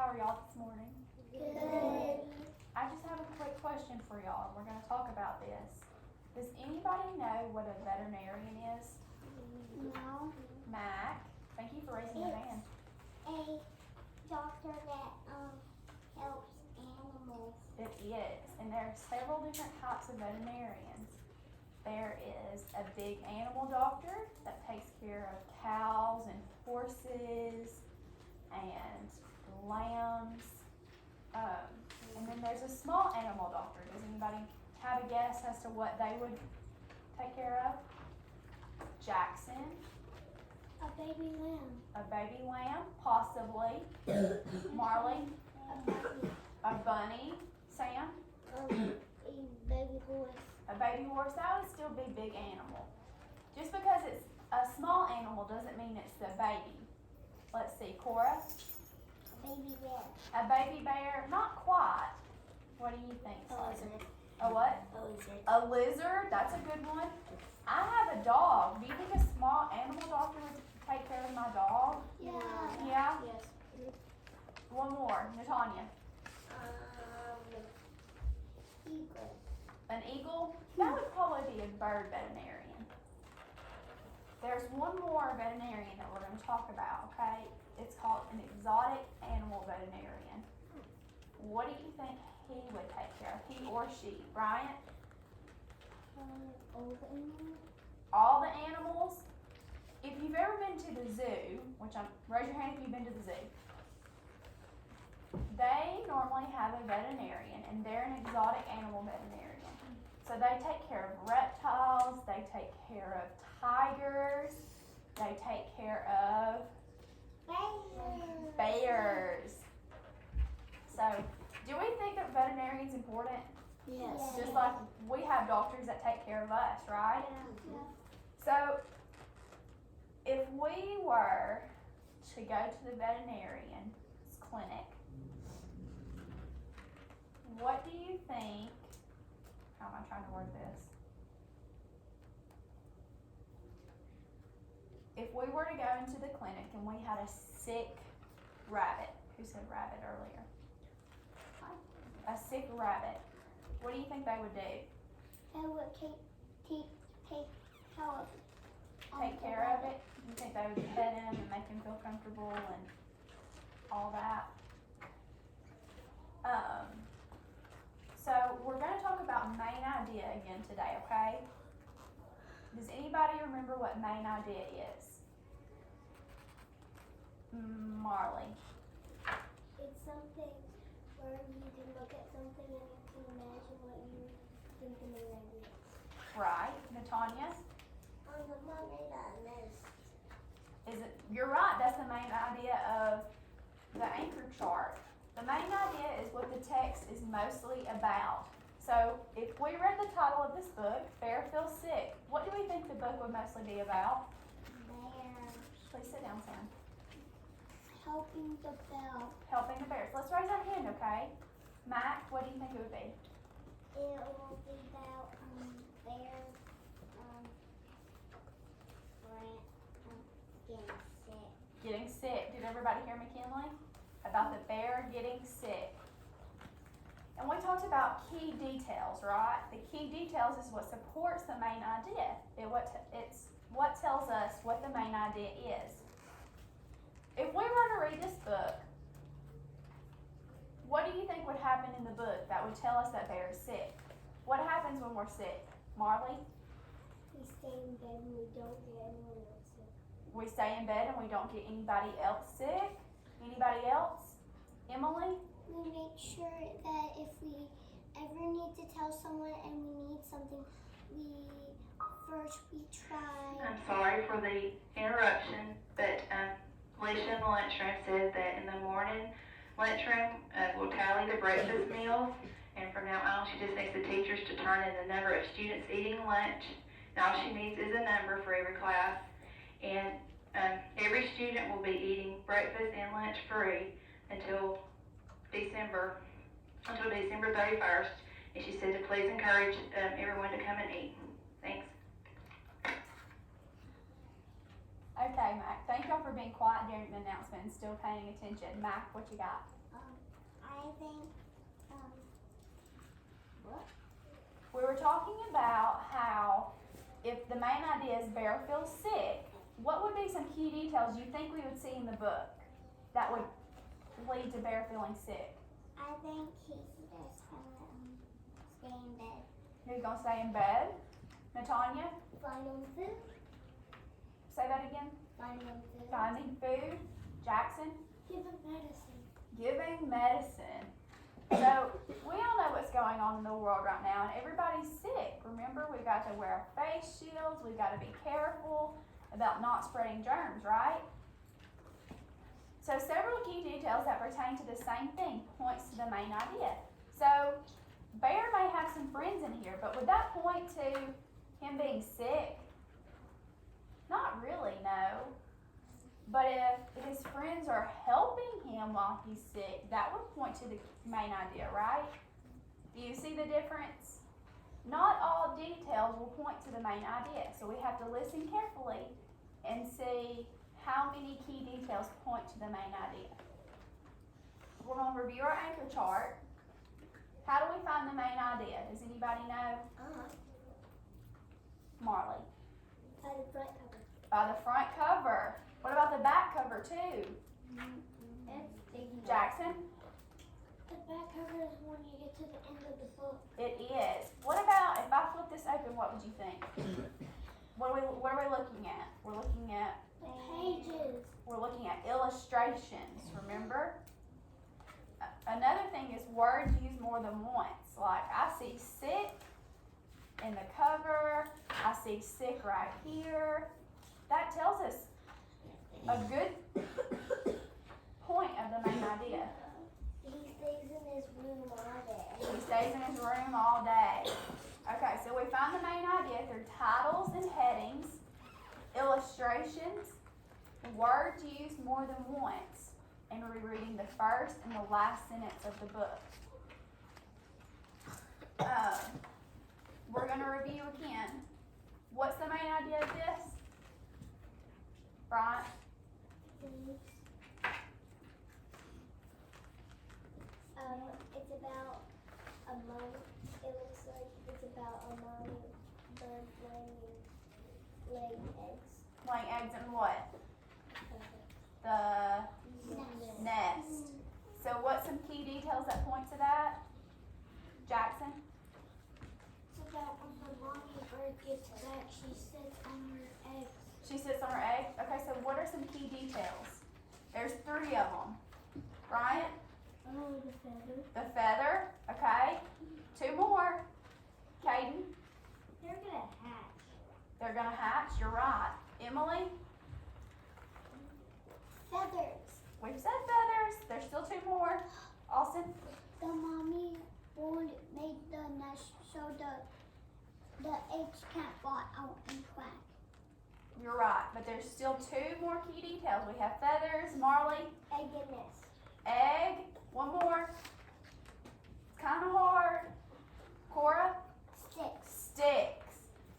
How are y'all this morning? Good. I just have a quick question for y'all. We're going to talk about this. Does anybody know what a veterinarian is? No. Mac, thank you for raising your hand. A doctor that helps animals. It is, and there are several different types of veterinarians. There is a big animal doctor that takes care of cows and horses and lambs. And then there's a small animal doctor. Does anybody have a guess as to what they would take care of? Jackson, A baby lamb. a baby lamb, possibly. Marley, a bunny. Sam, A baby horse. a baby horse. That would still be big animal. Just because it's a small animal doesn't mean it's the baby. Let's see, Cora. A baby bear. A baby bear, not quite. What do you think? lizard. A what? A lizard. A lizard, that's a good one. I have a dog. Do you think a small animal doctor would take care of my dog? Yeah. Yeah? Yes. One more, Natanya. Eagle. An eagle? That would probably be a bird veterinarian. There's one more veterinarian that we're going to talk about, okay? It's called an exotic animal veterinarian. What do you think he would take care of, he or she? Bryant? All the animals. All the animals. If you've ever been to the zoo, raise your hand if you've been to the zoo. They normally have a veterinarian, and they're an exotic animal veterinarian. So they take care of reptiles, they take care of tigers, they take care of bears. So, do we think that veterinarian's important? Yes. Just like we have doctors that take care of us, right? Yeah. So, if we were to go to the veterinarian's clinic, what do you think, how am I trying to word this? If we were to go into the clinic and we had a sick rabbit, who said rabbit earlier? A sick rabbit, what do you think they would do? They would take Take care of it? You think they would pet him and make him feel comfortable and all that? So we're going to talk about main idea again today, okay? Does anybody remember what main idea is? Marley. It's something where you can look at something and you can imagine what you think the main idea is. Right. Natanya? On the main list. Is it? You're right. That's the main idea of the anchor chart. The main idea is what the text is mostly about. So if we read the title of this book, Bear Feels Sick, what do we think the book would mostly be about? Bears. Please sit down, Sam. Helping the bear. Helping the bears. Let's raise our hand, okay? Mac, what do you think it would be? It will be about bears getting sick. Getting sick. Did everybody hear McKinley? About the bear getting sick. And we talked about key details, right? The key details is what supports the main idea. It's what tells us what the main idea is. If we were to read this book, what do you think would happen in the book that would tell us that bear is sick? What happens when we're sick? Marley? We stay in bed and we don't get anyone else sick. We stay in bed and we don't get anybody else sick? Anybody else? Emily? We make sure that if we ever need to tell someone and we need something, we try. I'm sorry for the interruption, but Alicia in the lunchroom said that in the morning lunchroom will tally the breakfast meals, and from now on she just needs the teachers to turn in the number of students eating lunch, and all she needs is a number for every class, and every student will be eating breakfast and lunch free until December 31st, and she said to please encourage everyone to come and eat. Thanks. Okay, Mac. Thank y'all for being quiet during the announcement and still paying attention. Mac, what you got? I think, We were talking about how if the main idea is Bear feels sick, what would be some key details you think we would see in the book that would lead to Bear feeling sick? I think he's just gonna stay in bed. Who's gonna stay in bed? Natanya, Find him food. say that again. Find him food. Finding food. Jackson, Give him medicine. giving medicine. So we all know what's going on in the world right now, and everybody's sick. Remember, we've got to wear face shields. We've got to be careful about not spreading germs, right? So several key details that pertain to the same thing points to the main idea. So Bear may have some friends in here, but would that point to him being sick? Not really, no. But if his friends are helping him while he's sick, that would point to the main idea, right? Do you see the difference? Not all details will point to the main idea, so we have to listen carefully and see how many key details point to the main idea. We're going to review our anchor chart. How do we find the main idea? Does anybody know? Marley. By the front cover. By the front cover. What about the back cover too? It's big. Jackson? The back cover is when you get to the end of the book. It is. What about if I flip this open, what would you think? What are we looking at? We're looking at The pages. We're looking at illustrations, remember? Another thing is words used more than once. Like, I see sick in the cover, I see sick right here. That tells us a good point of the main idea. He stays in his room all day. He stays in his room all day. Okay, so we find the main idea through titles and headings, illustrations, words used more than once, and rereading the first and the last sentence of the book. We're going to review again. What's the main idea of this? Brian? It's about a mom. It looks like it's about a mommy bird laying eggs. Laying eggs in what? The nest. So what's some key details that point to that? Jackson? It's about when the mommy bird gets back, she sits on her eggs. She sits on her egg. Okay, so what are some key details? There's 3 of them. Brian? Oh, the feather. The feather. Okay. 2 more. Caden? They're gonna hatch. They're gonna hatch. You're right. Emily? Feathers. We've said feathers. There's still 2 more. Austin? The mommy would make the nest so the eggs can't fly out and crack. You're right. But there's still 2 more key details. We have feathers. Marley? Egg and nest. Egg. 1 more. It's kind of hard. Cora? Sticks. Sticks.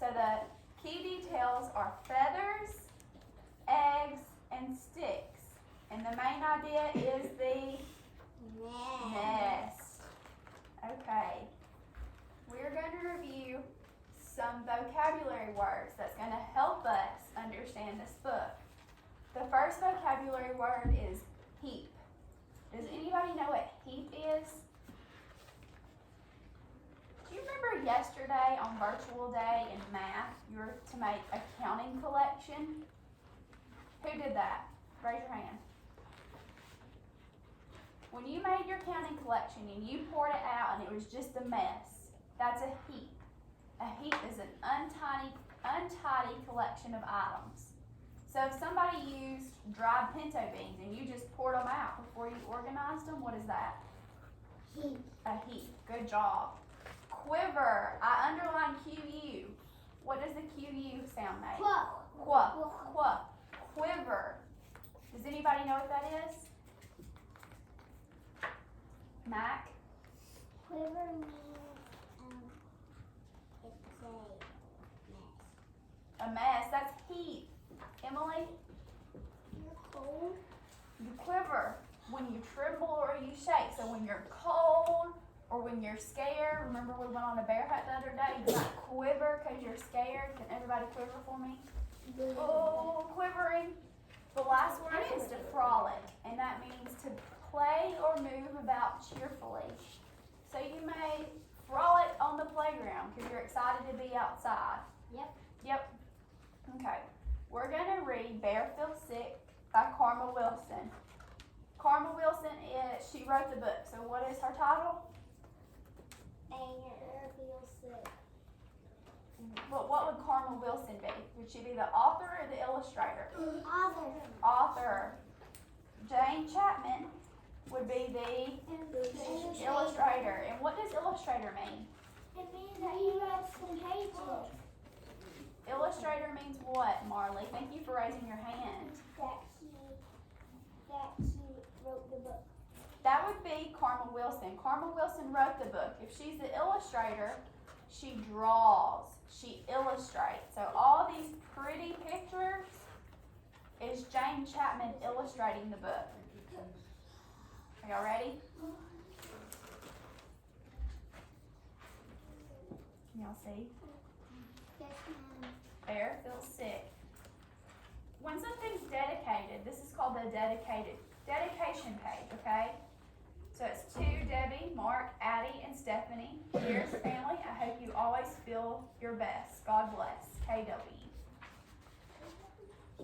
So the key details are feathers, eggs, and sticks. And the main idea is the nest. Okay. We're going to review some vocabulary words that's going to help us understand this book. The first vocabulary word is heap. Does anybody know what heap is? Do you remember yesterday on virtual day in math, you were to make a counting collection? Who did that? Raise your hand. When you made your counting collection and you poured it out and it was just a mess, that's a heap. A heap is an untidy collection of items. So if somebody used dried pinto beans and you just poured them out before you organized them, what is that? Heap. A heap. Good job. Quiver. I underlined QU. What does the QU sound make? Quote. Qua. Qua. Quiver. Does anybody know what that is? Mac? Quiver means it's a mess. A mess. That's heap. Emily? quiver when you tremble or you shake. So when you're cold or when you're scared, remember we went on a bear hunt the other day, you might quiver because you're scared. Can everybody quiver for me? Oh, quivering. The last word is to frolic, and that means to play or move about cheerfully. So you may frolic on the playground because you're excited to be outside. Yep. Okay. We're going to read Bear Feels Sick by Karma Wilson. Karma Wilson she wrote the book. So what is her title? Bear Feels Sick. What would Karma Wilson be? Would she be the author or the illustrator? Author. Jane Chapman would be the illustrator. And what does illustrator mean? It means that he wrote some pages. Illustrator means what, Marley? Thank you for raising your hand. That he wrote the book. That would be Karma Wilson. Karma Wilson wrote the book. If she's the illustrator, she draws, she illustrates. So all these pretty pictures is Jane Chapman illustrating the book. Are y'all ready? Can y'all see? Yes, ma'am. Bear Feels Sick. When something's dedicated, this is called the dedication page, okay? So it's to Debbie, Mark, Addie, and Stephanie. Dear family, I hope you always feel your best. God bless. KW.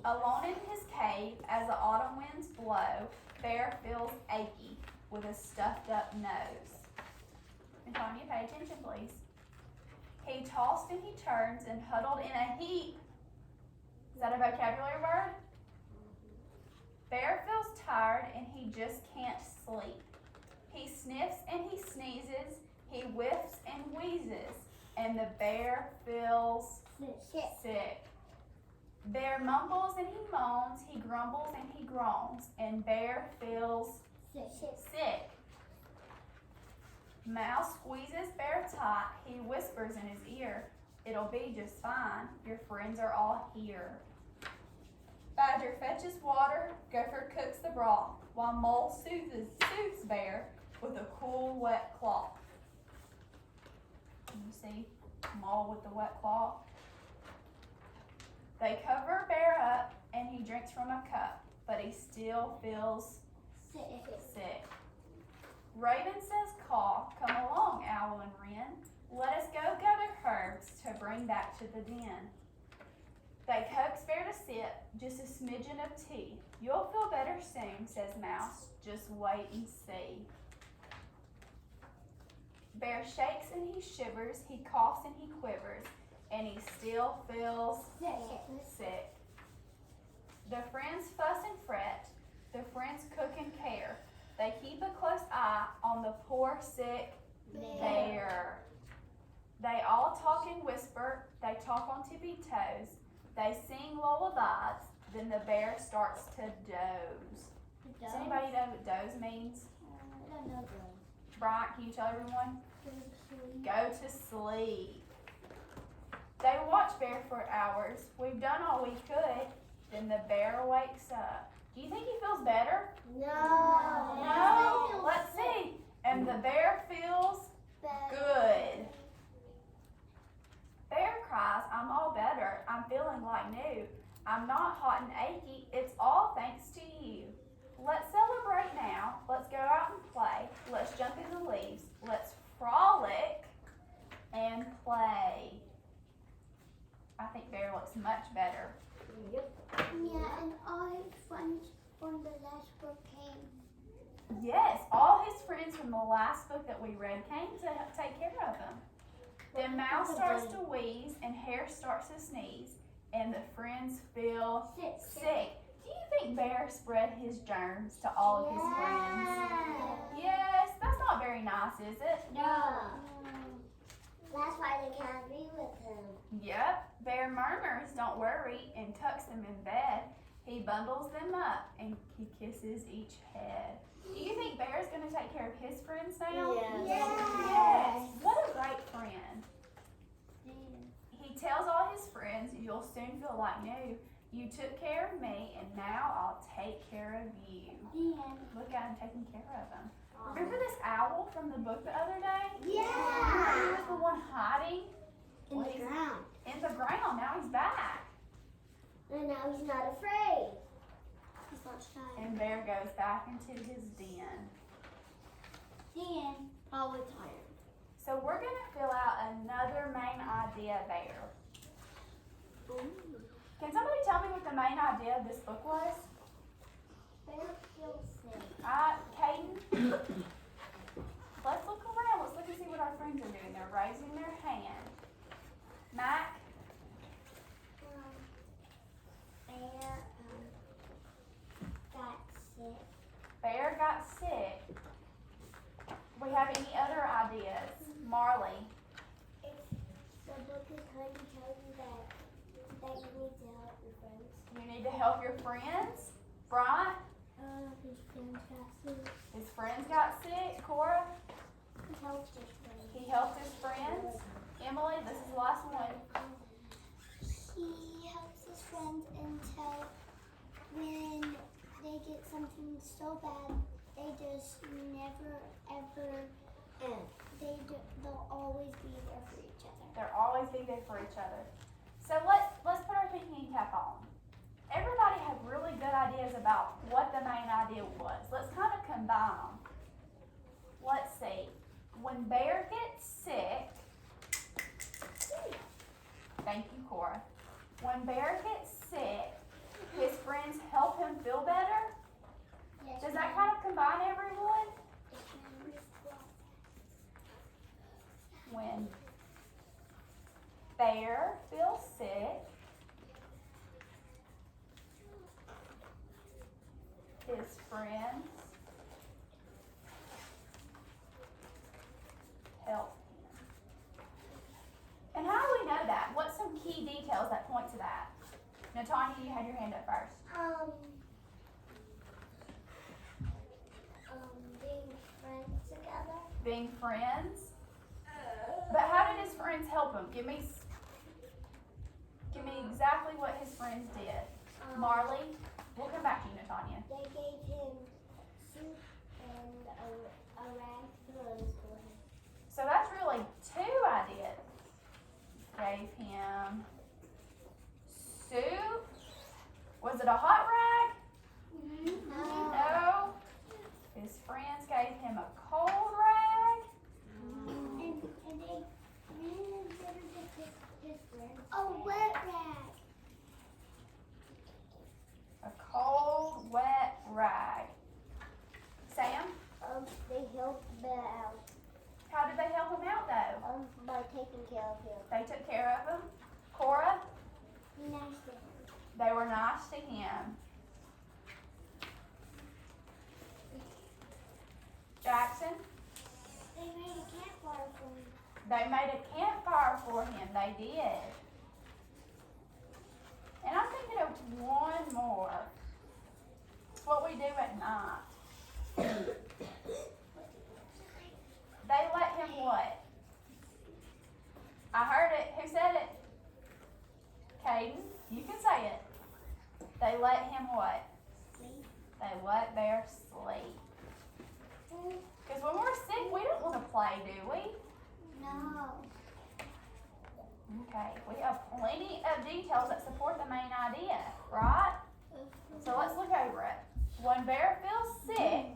Alone in his cave, as the autumn winds blow, Bear feels achy with a stuffed up nose. And Tanya, pay attention, please. He tossed and he turns and huddled in a heap. Is that a vocabulary word? Bear feels tired and he just can't sleep. He sniffs and he sneezes, he whiffs and wheezes, and the bear feels sick. Bear mumbles and he moans, he grumbles and he groans, and Bear feels sick. Mouse squeezes Bear tight, he whispers in his ear, it'll be just fine, your friends are all here. Badger fetches water, Gopher cooks the broth, while Mole soothes Bear with a cool wet cloth. Can you see Mole with the wet cloth? They cover Bear up and he drinks from a cup, but he still feels sick. Raven says caw, come along, Owl and Wren. Let us go gather herbs to bring back to the den. They coax Bear to sip, just a smidgen of tea. You'll feel better soon, says Mouse, just wait and see. Bear shakes and he shivers, he coughs and he quivers, and he still feels sick. The friends fuss and fret, the friends cook and care. They keep a close eye on the poor sick bear. They all talk and whisper, they talk on tippy toes. They sing lullabies, then the bear starts to doze. Does anybody know what doze means? I don't know those. Brian, can you tell everyone? Go to sleep. They watch Bear for hours. We've done all we could. Then the bear wakes up. Do you think he feels better? No? Let's see. And the bear feels good. Bear cries, I'm all better. I'm feeling like new. I'm not hot and achy. It's all thanks to you. Let's celebrate now. Let's go out and play. Let's jump in the leaves. Let's frolic and play. I think Bear looks much better. Yeah, and all his friends from the last book came. Yes, all his friends from the last book that we read came to take care of him. Then Mouse starts to wheeze and Hare starts to sneeze, and the friends feel sick. Do you think Bear spread his germs to all of his friends? Yes, that's not very nice, is it? No. That's why they can't be with him. Yep, Bear murmurs, don't worry, and tucks them in bed. He bundles them up and he kisses each head. Do you think Bear's going to take care of his friends now? Yes. What a great friend. He tells all his friends, you'll soon feel like new. You took care of me, and now I'll take care of you. Yeah. Look at him taking care of him. Remember this owl from the book the other day? He Yeah. was the one hiding In the ground. in the ground. Now he's back. And now he's not afraid. He's not shy. And Bear goes back into his den. Dan, probably tired. So we're going to fill out another main idea there. Can somebody tell me what the main idea of this book was? Bear feels sick. Caden? Let's look around. Let's look and see what our friends are doing. They're raising their hand. Mac? Bear got sick. Bear got sick. We have any other ideas? Marley? The book is trying to tell you that you need to help your friends. You need to help your friends. Bryant? His friends got sick. His friends got sick. Cora? He helped his friends. He helped his friends. Emily, this is the last one. He helps his friends until when they get something so bad, they just never ever end. They'll always be there for each other. They'll always be there for each other. So let's put our thinking cap on. Everybody had really good ideas about what the main idea was. Let's kind of combine them. Let's see. When Bear gets sick, thank you, Cora. When Bear gets sick, his friends help him feel better. Yes, Does that kind of combine everyone? When Bear feels sick, his friends help him. And how do we know that? What's some key details that point to that? Natanya, you had your hand up first. Being friends together. Being friends. But how did his friends help him? Give me exactly what his friends did. Marley, we'll come back to you, Natanya. They gave him soup and a rag to clothes for him. So that's really two ideas. Gave him soup. Was it a hot rag? No. His friends gave him a cold rag. And they better get his friends. A wet rag. A cold, wet rag. Sam, They helped Bear out. how did they help him out though? By taking care of him. They took care of him. Cora, Be nice to him. they were nice to him. Jackson, They made a campfire for him. they made a campfire for him. They did. And I'm thinking of one more. It's what we do at night. They let him what? I heard it. Who said it? Caden, you can say it. They let him what? Sleep. They let Bear sleep. Because when we're sick, we don't want to play, do we? No. Okay, we have plenty of details that support the main idea, right? So let's look over it. When Bear feels sick,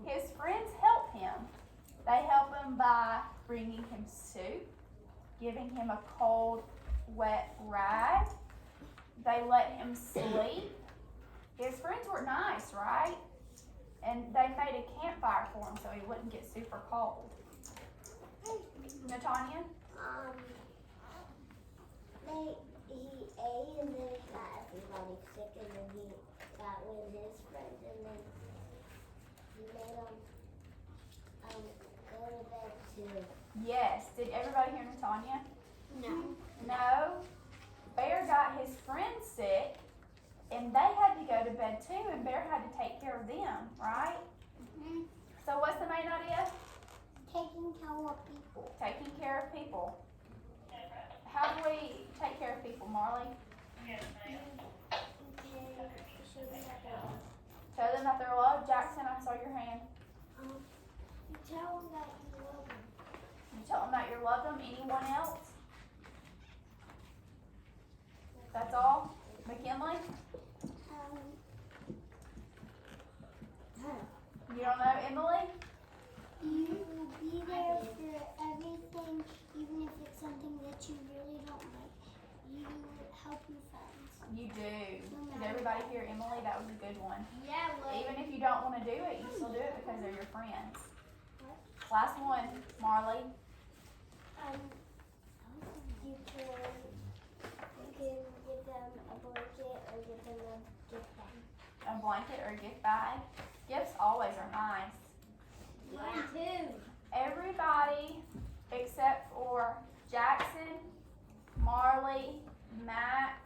his friends help him. They help him by bringing him soup, giving him a cold, wet rag. They let him sleep. His friends were nice, right? And they made a campfire for him so he wouldn't get super cold. Natanya? He ate and then it got everybody sick and then he got with his friends and then he made them go to bed too. Yes. Did everybody hear Natanya? No. No. Bear got his friends sick and they had to go to bed too and Bear had to take care of them, right? So what's the main idea? Taking care of people. Taking care of people. How do we take care of people, Marley? Show them that they're loved. Jackson, I saw your hand. You tell them that you love them. You tell them that you love them. Anyone else? That's all? McKinley? You don't know Emily? You will be there for everything, even if it's something that you really don't like. You help your friends. You do. Did everybody hear Emily? That was a good one. Yeah, Even if you don't want to do it, you still do it because they're your friends. Last one, Marley. You can give them a blanket or give them a gift bag. A blanket or a gift bag. Gifts always are nice. Mine too. Everybody except for Jackson, Marley, Mac,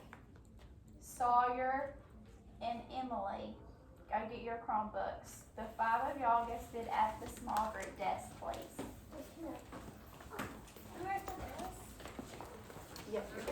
Sawyer, and Emily, go get your Chromebooks. The 5 of y'all go sit at the small group desk, please. I'm ready for this. Yep.